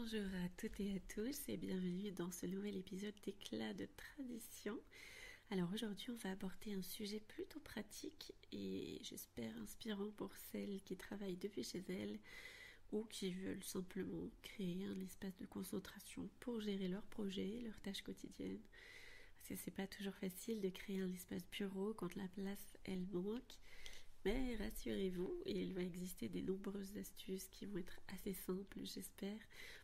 Bonjour à toutes et à tous et bienvenue dans ce nouvel épisode d'Éclat de tradition. Alors aujourd'hui on va aborder un sujet plutôt pratique et j'espère inspirant pour celles qui travaillent depuis chez elles ou qui veulent simplement créer un espace de concentration pour gérer leurs projets, leurs tâches quotidiennes. Parce que c'est pas toujours facile de créer un espace bureau quand la place elle manque. Mais rassurez-vous, il va exister des nombreuses astuces qui vont être assez simples, j'espère,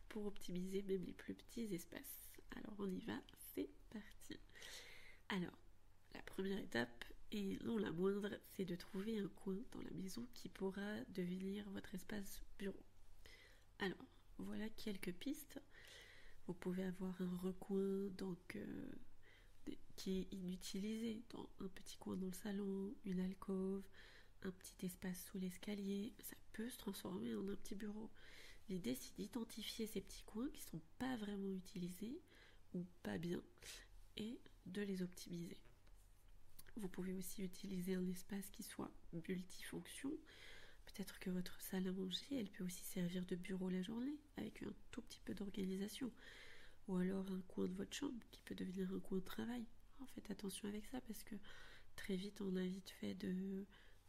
pour optimiser même les plus petits espaces. Alors on y va, c'est parti. Alors, la première étape, et non la moindre, c'est de trouver un coin dans la maison qui pourra devenir votre espace bureau. Alors, voilà quelques pistes. Vous pouvez avoir un recoin qui est inutilisé, dans un petit coin dans le salon, une alcôve, un petit espace sous l'escalier, ça peut se transformer en un petit bureau. L'idée, c'est d'identifier ces petits coins qui ne sont pas vraiment utilisés ou pas bien et de les optimiser. Vous pouvez aussi utiliser un espace qui soit multifonction. Peut-être que votre salle à manger, elle peut aussi servir de bureau la journée avec un tout petit peu d'organisation. Ou alors un coin de votre chambre qui peut devenir un coin de travail. Alors faites attention avec ça parce que très vite on a vite fait de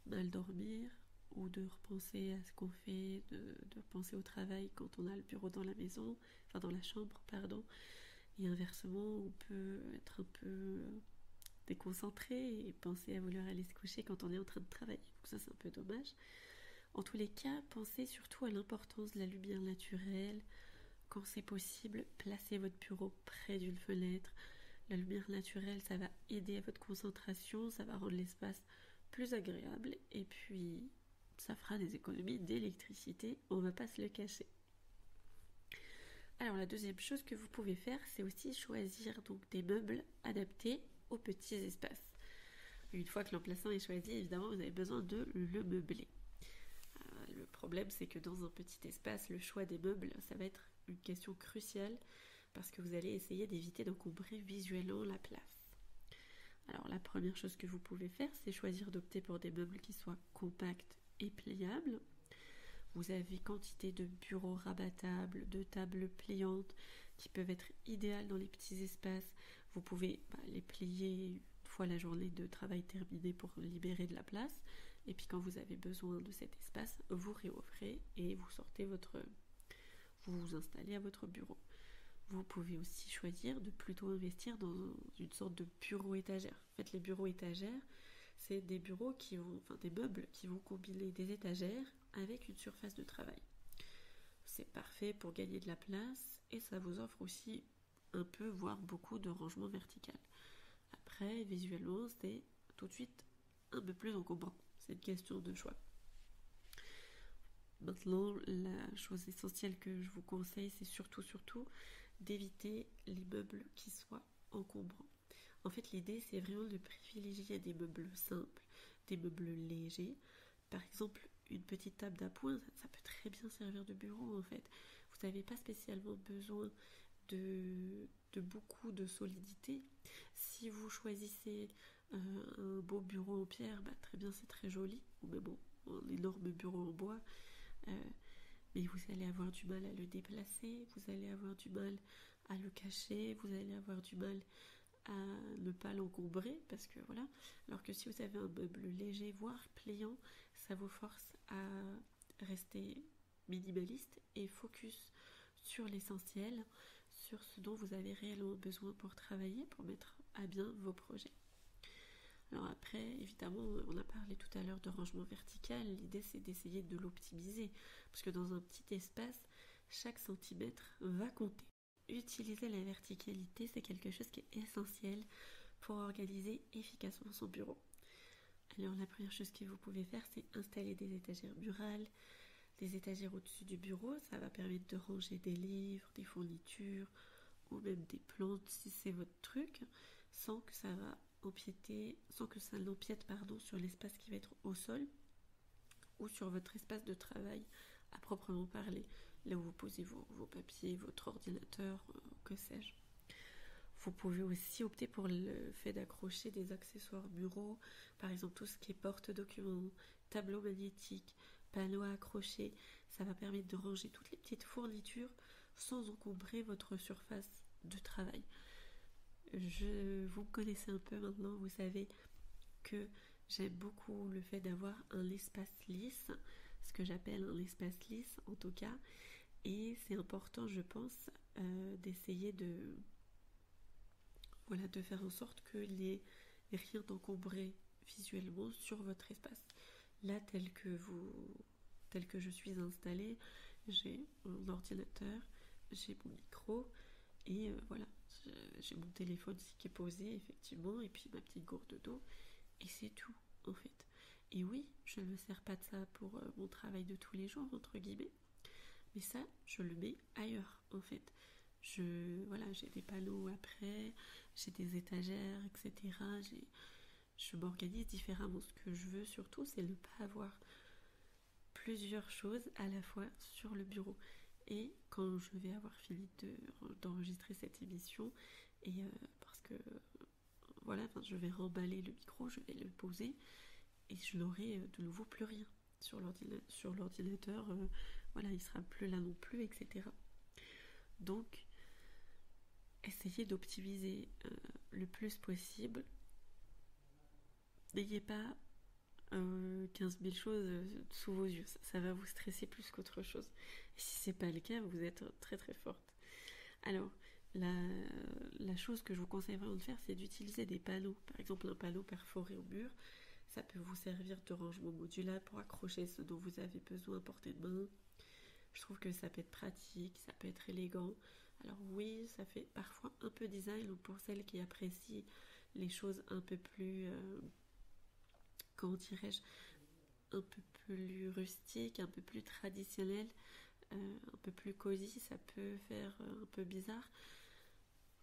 mal dormir ou de repenser à ce qu'on fait, de repenser au travail quand on a le bureau dans la maison, enfin dans la chambre, pardon. Et inversement, on peut être un peu déconcentré et penser à vouloir aller se coucher quand on est en train de travailler. Donc ça, c'est un peu dommage. En tous les cas, pensez surtout à l'importance de la lumière naturelle. Quand c'est possible, placez votre bureau près d'une fenêtre. La lumière naturelle, ça va aider à votre concentration, ça va rendre l'espace plus agréable et puis ça fera des économies d'électricité, on va pas se le cacher. Alors la deuxième chose que vous pouvez faire, c'est aussi choisir donc des meubles adaptés aux petits espaces. Une fois que l'emplacement est choisi, évidemment, vous avez besoin de le meubler. Le problème, c'est que dans un petit espace, le choix des meubles, ça va être une question cruciale parce que vous allez essayer d'éviter d'encombrer visuellement la place. Alors la première chose que vous pouvez faire, c'est choisir d'opter pour des meubles qui soient compacts et pliables. Vous avez quantité de bureaux rabattables, de tables pliantes qui peuvent être idéales dans les petits espaces. Vous pouvez les plier une fois la journée de travail terminée pour libérer de la place. Et puis quand vous avez besoin de cet espace, vous réouvrez et vous vous installez à votre bureau. Vous pouvez aussi choisir de plutôt investir dans une sorte de bureau étagère. En fait, les bureaux étagères, c'est des des meubles qui vont combiner des étagères avec une surface de travail. C'est parfait pour gagner de la place et ça vous offre aussi un peu, voire beaucoup de rangement vertical. Après, visuellement, c'est tout de suite un peu plus encombrant. C'est une question de choix. Maintenant, la chose essentielle que je vous conseille, c'est surtout d'éviter les meubles qui soient encombrants. En fait, l'idée, c'est vraiment de privilégier des meubles simples, des meubles légers. Par exemple, une petite table d'appoint, ça peut très bien servir de bureau, en fait. Vous n'avez pas spécialement besoin de beaucoup de solidité. Si vous choisissez un beau bureau en pierre, très bien, c'est très joli. Ou même un énorme bureau en bois. Mais vous allez avoir du mal à le déplacer, vous allez avoir du mal à le cacher, vous allez avoir du mal à ne pas l'encombrer, parce que voilà. Alors que si vous avez un meuble léger, voire pliant, ça vous force à rester minimaliste et focus sur l'essentiel, sur ce dont vous avez réellement besoin pour travailler, pour mettre à bien vos projets. Alors après, évidemment, on a parlé tout à l'heure de rangement vertical. L'idée, c'est d'essayer de l'optimiser. Parce que dans un petit espace, chaque centimètre va compter. Utiliser la verticalité, c'est quelque chose qui est essentiel pour organiser efficacement son bureau. Alors la première chose que vous pouvez faire, c'est installer des étagères murales, des étagères au-dessus du bureau. Ça va permettre de ranger des livres, des fournitures ou même des plantes si c'est votre truc, sans que ça n'empiète sur l'espace qui va être au sol ou sur votre espace de travail à proprement parler, là où vous posez vos papiers, votre ordinateur, que sais-je. Vous pouvez aussi opter pour le fait d'accrocher des accessoires bureaux, par exemple tout ce qui est porte-documents, tableau magnétique, panneaux à accrocher. Ça va permettre de ranger toutes les petites fournitures sans encombrer votre surface de travail. Vous me connaissez un peu maintenant, vous savez que j'aime beaucoup le fait d'avoir un espace lisse, ce que j'appelle un espace lisse en tout cas, et c'est important, je pense, d'essayer de faire en sorte qu'il n'y ait rien d'encombré visuellement sur votre espace. Là, tel que je suis installée, j'ai mon ordinateur, j'ai mon micro et voilà, j'ai mon téléphone qui est posé effectivement et puis ma petite gourde d'eau et c'est tout en fait. Et oui, je ne me sers pas de ça pour mon travail de tous les jours entre guillemets, mais ça, je le mets ailleurs en fait. J'ai des panneaux après, j'ai des étagères, etc. Je m'organise différemment. Ce que je veux surtout, c'est ne pas avoir plusieurs choses à la fois sur le bureau. Et quand je vais avoir fini d'enregistrer cette émission, et parce que je vais remballer le micro, je vais le poser, et je n'aurai de nouveau plus rien sur l'ordinateur. Il sera plus là non plus, etc. Donc, essayez d'optimiser le plus possible. N'ayez pas 15 000 choses sous vos yeux. Ça va vous stresser plus qu'autre chose. Et si c'est pas le cas, vous êtes très très forte. Alors, la chose que je vous conseille vraiment de faire, c'est d'utiliser des panneaux. Par exemple, un panneau perforé au mur. Ça peut vous servir de rangement modulaire pour accrocher ce dont vous avez besoin à portée de main. Je trouve que ça peut être pratique, ça peut être élégant. Alors oui, ça fait parfois un peu design, ou pour celles qui apprécient les choses un peu plus, comment dirais-je, un peu plus rustiques, un peu plus traditionnelles, un peu plus cosy, ça peut faire un peu bizarre.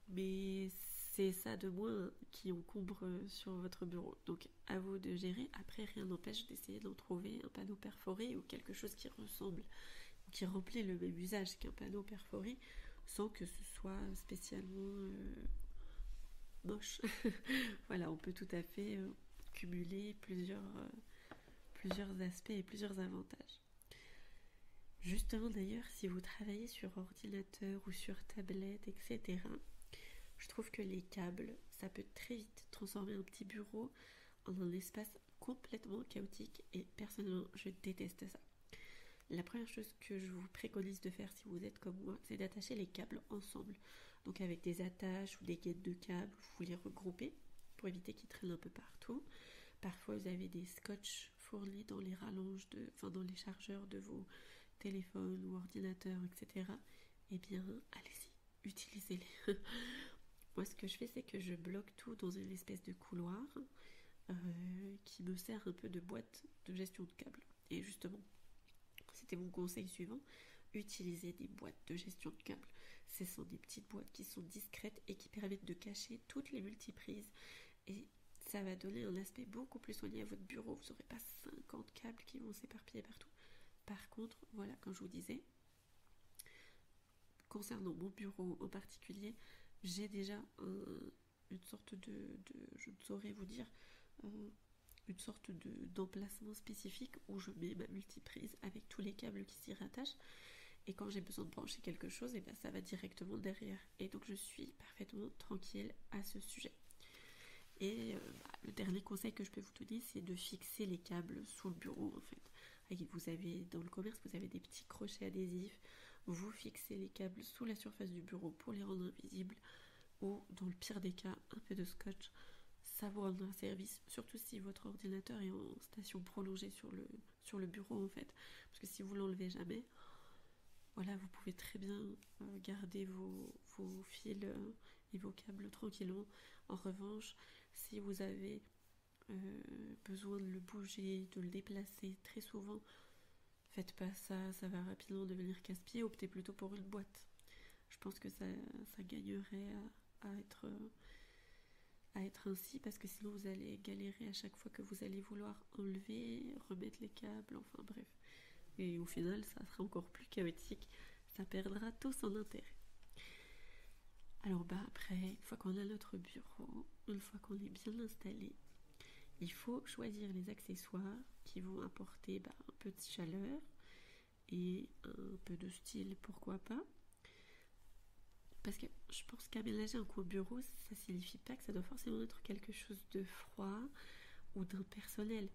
Mais c'est ça de moins qui encombre sur votre bureau. Donc à vous de gérer. Après, rien n'empêche d'essayer d'en trouver un panneau perforé ou quelque chose qui ressemble, qui remplit le même usage qu'un panneau perforé, sans que ce soit spécialement moche. Voilà, on peut tout à fait cumuler plusieurs aspects et plusieurs avantages. Justement d'ailleurs, si vous travaillez sur ordinateur ou sur tablette, etc., je trouve que les câbles, ça peut très vite transformer un petit bureau en un espace complètement chaotique et personnellement, je déteste ça. La première chose que je vous préconise de faire si vous êtes comme moi, c'est d'attacher les câbles ensemble. Donc avec des attaches ou des guettes de câbles, vous les regroupez pour éviter qu'ils traînent un peu partout. Parfois vous avez des scotch fournis dans les rallonges, dans les chargeurs de vos téléphones ou ordinateurs, etc. Eh bien, allez-y, utilisez-les. Moi, ce que je fais, c'est que je bloque tout dans une espèce de couloir qui me sert un peu de boîte de gestion de câbles. Et justement, c'était mon conseil suivant, utilisez des boîtes de gestion de câbles. Ce sont des petites boîtes qui sont discrètes et qui permettent de cacher toutes les multiprises. Et ça va donner un aspect beaucoup plus soigné à votre bureau. Vous n'aurez pas 50 câbles qui vont s'éparpiller partout. Par contre, voilà, comme je vous disais, concernant mon bureau en particulier, j'ai déjà une sorte je ne saurais vous dire, une sorte d'emplacement spécifique où je mets ma multiprise avec tous les câbles qui s'y rattachent. Et quand j'ai besoin de brancher quelque chose, et ben ça va directement derrière. Et donc je suis parfaitement tranquille à ce sujet. Et le dernier conseil que je peux vous donner, c'est de fixer les câbles sous le bureau en fait. Vous avez, dans le commerce, vous avez des petits crochets adhésifs. Vous fixez les câbles sous la surface du bureau pour les rendre invisibles. Ou dans le pire des cas, un peu de scotch. Ça vous rendra service, surtout si votre ordinateur est en station prolongée sur le bureau en fait. Parce que si vous l'enlevez jamais, voilà, vous pouvez très bien garder vos fils et vos câbles tranquillement. En revanche, si vous avez besoin de le bouger, de le déplacer très souvent, faites pas ça, ça va rapidement devenir casse-pied. Optez plutôt pour une boîte. Je pense que ça gagnerait à être ainsi, parce que sinon vous allez galérer à chaque fois que vous allez vouloir enlever, remettre les câbles, enfin bref. Et au final, ça sera encore plus chaotique, ça perdra tout son intérêt. Alors après, une fois qu'on a notre bureau, une fois qu'on est bien installé, il faut choisir les accessoires qui vont apporter un peu de chaleur et un peu de style, pourquoi pas. Parce que je pense qu'aménager un coin bureau, ça signifie pas que ça doit forcément être quelque chose de froid ou d'impersonnel.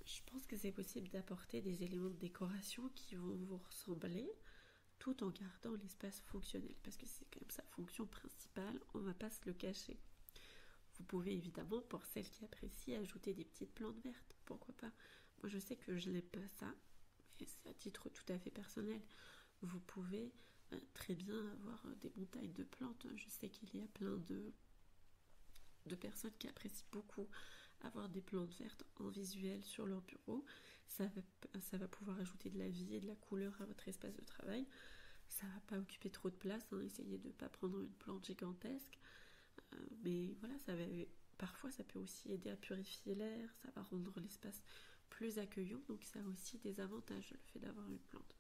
Je pense que c'est possible d'apporter des éléments de décoration qui vont vous ressembler tout en gardant l'espace fonctionnel, parce que c'est quand même sa fonction principale, on va pas se le cacher. Vous pouvez évidemment, pour celles qui apprécient, ajouter des petites plantes vertes, pourquoi pas. Moi je sais que je n'aime pas ça, mais c'est à titre tout à fait personnel. Vous pouvez très bien avoir des montagnes de plantes. Je sais qu'il y a plein de personnes qui apprécient beaucoup avoir des plantes vertes en visuel sur leur bureau. Ça va pouvoir ajouter de la vie et de la couleur à votre espace de travail. Ça va pas occuper trop de place, hein. Essayez de ne pas prendre une plante gigantesque. Mais voilà, parfois ça peut aussi aider à purifier l'air, ça va rendre l'espace plus accueillant, donc ça a aussi des avantages, le fait d'avoir une plante.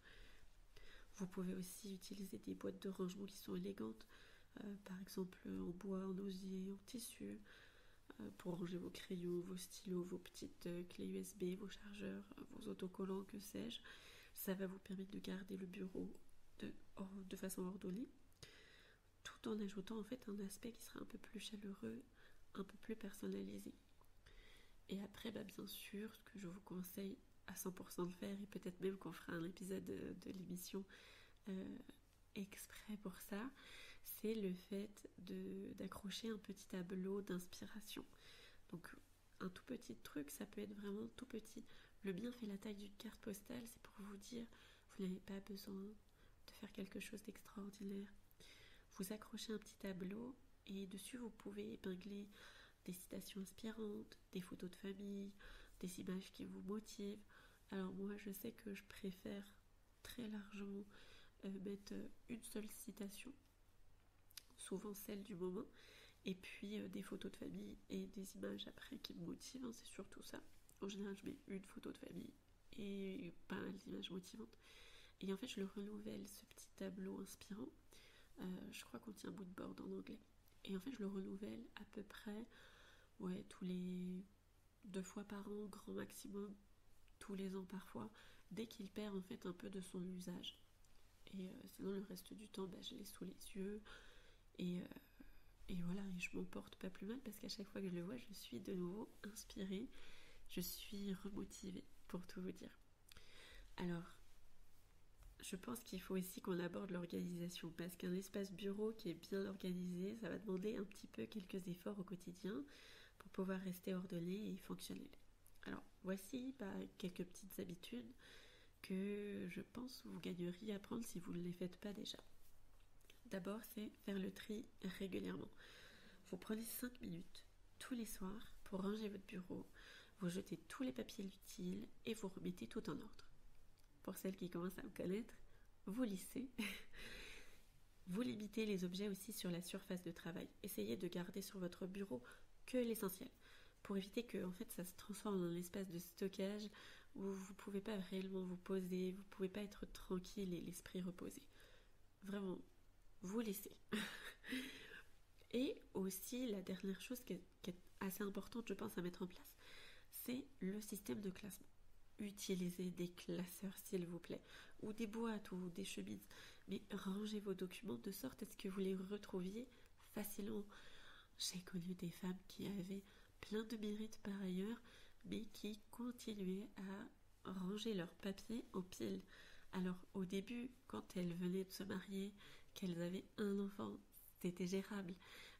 Vous pouvez aussi utiliser des boîtes de rangement qui sont élégantes, par exemple en bois, en osier, en tissu, pour ranger vos crayons, vos stylos, vos petites clés USB, vos chargeurs, vos autocollants, que sais-je. Ça va vous permettre de garder le bureau de façon ordonnée, tout en ajoutant en fait un aspect qui sera un peu plus chaleureux, un peu plus personnalisé. Et après, bien sûr, ce que je vous conseille à 100% de faire, et peut-être même qu'on fera un épisode de l'émission exprès pour ça, c'est le fait d'accrocher un petit tableau d'inspiration. Donc un tout petit truc, ça peut être vraiment tout petit. Le bien fait la taille d'une carte postale, c'est pour vous dire, vous n'avez pas besoin de faire quelque chose d'extraordinaire. Vous accrochez un petit tableau et dessus vous pouvez épingler des citations inspirantes, des photos de famille, des images qui vous motivent. Alors moi je sais que je préfère très largement mettre une seule citation, souvent celle du moment, et puis des photos de famille et des images après qui me motivent, hein, c'est surtout ça. En général je mets une photo de famille et pas mal d'images motivantes. Et en fait je le renouvelle, ce petit tableau inspirant. Je crois qu'on tient mood board en anglais. Et en fait je le renouvelle à peu près tous les 2 fois par an, grand maximum, tous les ans parfois, dès qu'il perd en fait un peu de son usage. Et sinon le reste du temps, je l'ai sous les yeux et voilà, et je m'en porte pas plus mal parce qu'à chaque fois que je le vois, je suis de nouveau inspirée, je suis remotivée, pour tout vous dire. Alors, je pense qu'il faut aussi qu'on aborde l'organisation, parce qu'un espace bureau qui est bien organisé, ça va demander un petit peu quelques efforts au quotidien pour pouvoir rester ordonné et fonctionnel. Alors, voici quelques petites habitudes que je pense vous gagneriez à prendre si vous ne les faites pas déjà. D'abord, c'est faire le tri régulièrement. Vous prenez 5 minutes tous les soirs pour ranger votre bureau, vous jetez tous les papiers utiles et vous remettez tout en ordre. Pour celles qui commencent à me connaître, vous lissez. Vous limitez les objets aussi sur la surface de travail. Essayez de garder sur votre bureau que l'essentiel, pour éviter que en fait, ça se transforme en un espace de stockage où vous ne pouvez pas réellement vous poser, vous ne pouvez pas être tranquille et l'esprit reposé. Vraiment, vous laissez. Et aussi, la dernière chose qui est assez importante, je pense, à mettre en place, c'est le système de classement. Utilisez des classeurs, s'il vous plaît, ou des boîtes ou des chemises, mais rangez vos documents de sorte à ce que vous les retrouviez facilement. J'ai connu des femmes qui avaient plein de mérites par ailleurs, mais qui continuaient à ranger leurs papiers en pile. Alors au début, quand elles venaient de se marier, qu'elles avaient un enfant, c'était gérable.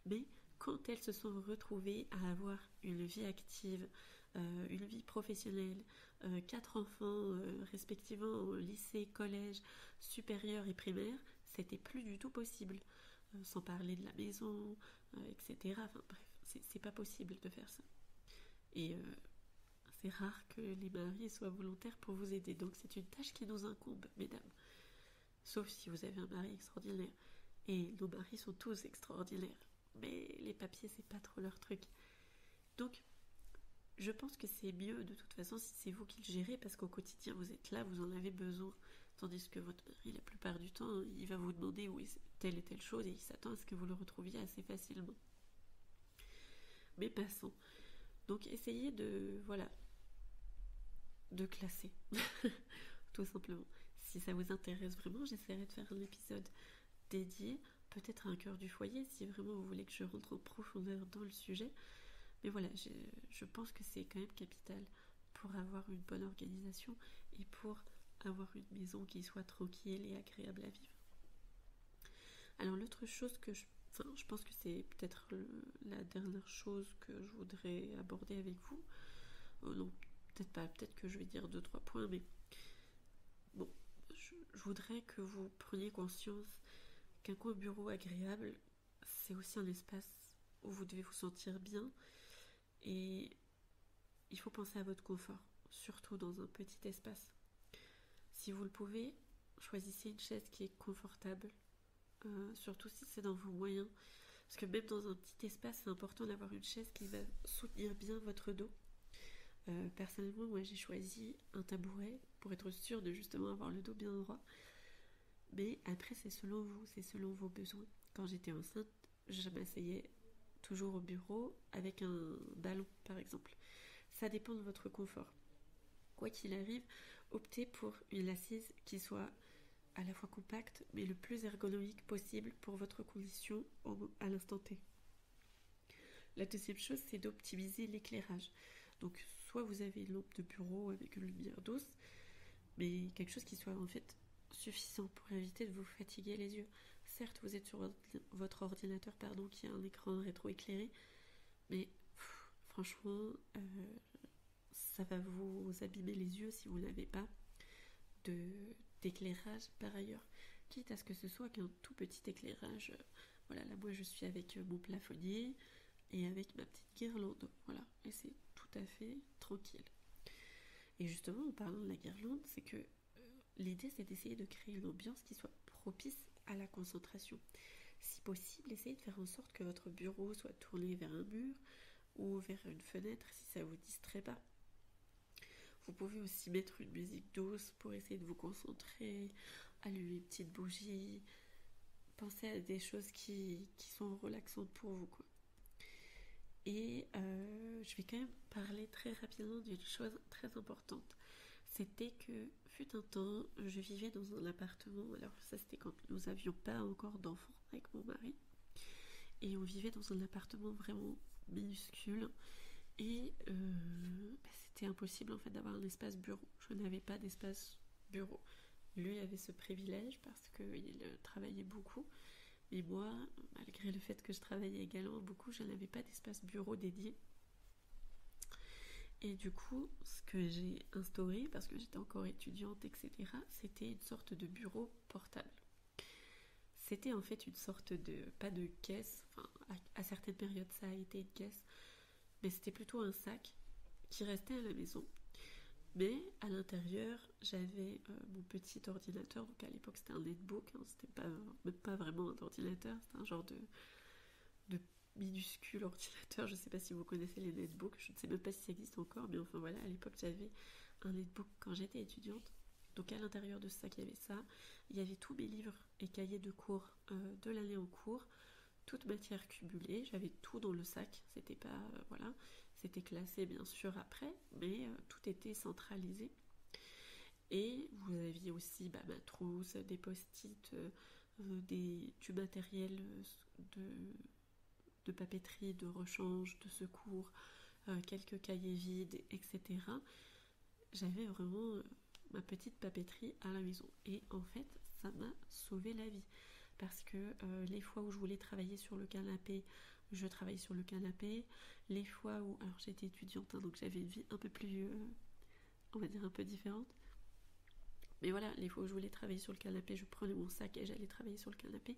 Mais quand elles se sont retrouvées à avoir une vie active, une vie professionnelle, 4 enfants respectivement au lycée, collège, supérieur et primaire, c'était plus du tout possible. Sans parler de la maison, etc. Enfin bref, c'est pas possible de faire ça. Et c'est rare que les maris soient volontaires pour vous aider. Donc c'est une tâche qui nous incombe, mesdames. Sauf si vous avez un mari extraordinaire. Et nos maris sont tous extraordinaires. Mais les papiers, c'est pas trop leur truc. Donc, je pense que c'est mieux de toute façon si c'est vous qui le gérez, parce qu'au quotidien, vous êtes là, vous en avez besoin. Tandis que votre mari, la plupart du temps, il va vous demander où est telle et telle chose et il s'attend à ce que vous le retrouviez assez facilement. Mais passons. Donc, essayez de classer. Tout simplement. Si ça vous intéresse vraiment, j'essaierai de faire un épisode dédié peut-être un cœur du foyer si vraiment vous voulez que je rentre en profondeur dans le sujet. Mais voilà, je pense que c'est quand même capital pour avoir une bonne organisation et pour avoir une maison qui soit tranquille et agréable à vivre. Alors l'autre chose je pense que c'est peut-être la dernière chose que je voudrais aborder avec vous. Non, peut-être pas, peut-être que je vais dire 2-3 points, mais bon, je voudrais que vous preniez conscience qu'un coin bureau agréable, c'est aussi un espace où vous devez vous sentir bien et il faut penser à votre confort, surtout dans un petit espace. Si vous le pouvez, choisissez une chaise qui est confortable, surtout si c'est dans vos moyens. Parce que même dans un petit espace, c'est important d'avoir une chaise qui va soutenir bien votre dos. Personnellement, moi j'ai choisi un tabouret pour être sûre de justement avoir le dos bien droit. Mais après, c'est selon vous, c'est selon vos besoins. Quand j'étais enceinte, je m'asseyais toujours au bureau avec un ballon, par exemple. Ça dépend de votre confort. Quoi qu'il arrive, optez pour une assise qui soit à la fois compacte, mais le plus ergonomique possible pour votre condition à l'instant T. La deuxième chose, c'est d'optimiser l'éclairage. Donc, soit vous avez une lampe de bureau avec une lumière douce, mais quelque chose qui soit en fait suffisant pour éviter de vous fatiguer les yeux. Certes, vous êtes sur votre ordinateur, qui a un écran rétroéclairé, mais franchement, ça va vous abîmer les yeux si vous n'avez pas d'éclairage par ailleurs. Quitte à ce que ce soit qu'un tout petit éclairage. Voilà, là moi je suis avec mon plafonnier et avec ma petite guirlande. Voilà, et c'est tout à fait tranquille. Et justement, en parlant de la guirlande, c'est que l'idée c'est d'essayer de créer une ambiance qui soit propice à la concentration. Si possible, essayez de faire en sorte que votre bureau soit tourné vers un mur ou vers une fenêtre si ça ne vous distrait pas. Vous pouvez aussi mettre une musique douce pour essayer de vous concentrer, allumer une petite bougie, penser à des choses qui sont relaxantes pour vous, quoi. Et je vais quand même parler très rapidement d'une chose très importante. C'était que, fut un temps, je vivais dans un appartement. Alors ça, c'était quand nous n'avions pas encore d'enfants avec mon mari. Et on vivait dans un appartement vraiment minuscule. Et c'était impossible en fait d'avoir un espace bureau. Je n'avais pas d'espace bureau. Lui avait ce privilège parce qu'il travaillait beaucoup. Mais moi, malgré le fait que je travaillais également beaucoup, je n'avais pas d'espace bureau dédié. Et du coup, ce que j'ai instauré, parce que j'étais encore étudiante, etc., c'était une sorte de bureau portable. C'était en fait une sorte pas de caisse, enfin, à certaines périodes ça a été une caisse, mais c'était plutôt un sac qui restait à la maison. Mais à l'intérieur, j'avais mon petit ordinateur, donc à l'époque c'était un netbook, c'était même pas vraiment un ordinateur, c'était un genre de minuscule ordinateur. Je sais pas si vous connaissez les netbooks, je ne sais même pas si ça existe encore, mais enfin voilà, à l'époque j'avais un netbook quand j'étais étudiante. Donc à l'intérieur de ce sac, il y avait ça. Il y avait tous mes livres et cahiers de cours de l'année en cours, toute matière cumulée. J'avais tout dans le sac. C'était pas voilà, c'était classé bien sûr après, mais tout était centralisé. Et vous aviez aussi ma trousse, des post-it, du matériel de papeterie, de rechange, de secours, quelques cahiers vides, etc. J'avais vraiment ma petite papeterie à la maison. Et en fait, ça m'a sauvé la vie. Parce que les fois où je voulais travailler sur le canapé, je travaillais sur le canapé. Les fois où... Alors j'étais étudiante, donc j'avais une vie un peu plus... on va dire un peu différente. Mais voilà, les fois où je voulais travailler sur le canapé, je prenais mon sac et j'allais travailler sur le canapé.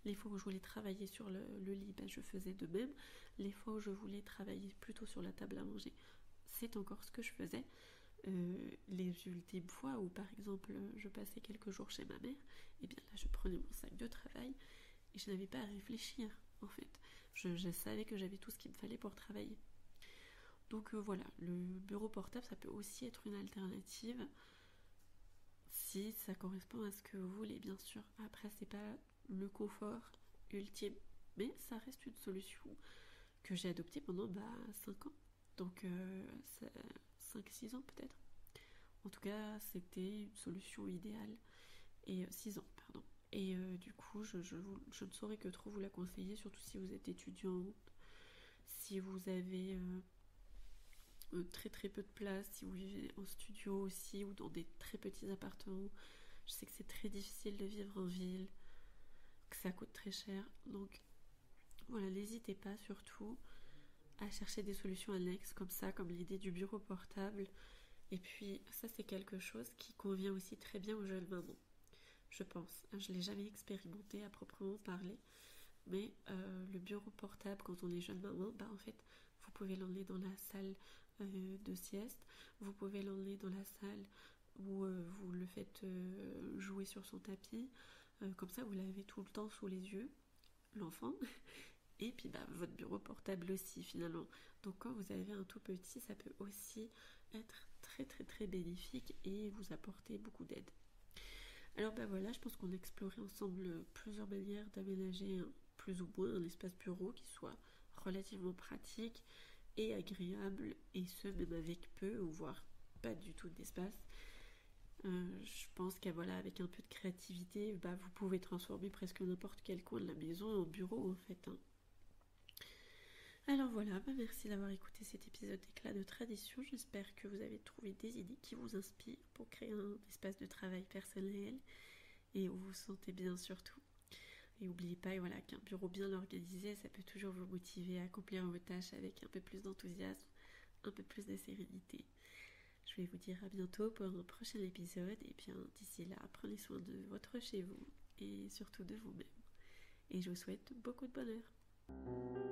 Les fois où je voulais travailler sur le lit, je faisais de même. Les fois où je voulais travailler plutôt sur la table à manger, c'est encore ce que je faisais. Les ultimes fois où par exemple je passais quelques jours chez ma mère, et bien là je prenais mon sac de travail et je n'avais pas à réfléchir en fait. Je savais que j'avais tout ce qu'il me fallait pour travailler. Donc voilà, le bureau portable ça peut aussi être une alternative si ça correspond à ce que vous voulez, bien sûr. Après c'est pas le confort ultime, mais ça reste une solution que j'ai adoptée pendant 5 ans. Donc 5-6 ans peut-être. En tout cas, c'était une solution idéale. Et 6 ans, pardon. Et du coup, je ne saurais que trop vous la conseiller, surtout si vous êtes étudiante, si vous avez très très peu de place, si vous vivez en studio aussi ou dans des très petits appartements. Je sais que c'est très difficile de vivre en ville, que ça coûte très cher. Donc voilà, n'hésitez pas surtout à chercher des solutions annexes comme ça, comme l'idée du bureau portable. Et puis ça c'est quelque chose qui convient aussi très bien aux jeunes mamans, je pense. Je ne l'ai jamais expérimenté à proprement parler, mais le bureau portable quand on est jeune maman, bah en fait vous pouvez l'emmener dans la salle de sieste, vous pouvez l'emmener dans la salle où vous le faites jouer sur son tapis, comme ça vous l'avez tout le temps sous les yeux, l'enfant, et puis bah, votre bureau portable aussi finalement. Donc quand vous avez un tout petit, ça peut aussi être très très très bénéfique et vous apporter beaucoup d'aide. Alors bah voilà, je pense qu'on a exploré ensemble plusieurs manières d'aménager plus ou moins un espace bureau qui soit relativement pratique et agréable, et ce même avec peu ou voire pas du tout d'espace. Je pense qu'avec voilà, avec un peu de créativité, bah, vous pouvez transformer presque n'importe quel coin de la maison en bureau en fait. Hein. Alors voilà, bah merci d'avoir écouté cet épisode d'Éclat de tradition. J'espère que vous avez trouvé des idées qui vous inspirent pour créer un espace de travail personnel et où vous vous sentez bien surtout. Et n'oubliez pas voilà, qu'un bureau bien organisé, ça peut toujours vous motiver à accomplir vos tâches avec un peu plus d'enthousiasme, un peu plus de sérénité. Je vais vous dire à bientôt pour un prochain épisode. Et bien d'ici là, prenez soin de votre chez vous et surtout de vous-même. Et je vous souhaite beaucoup de bonheur.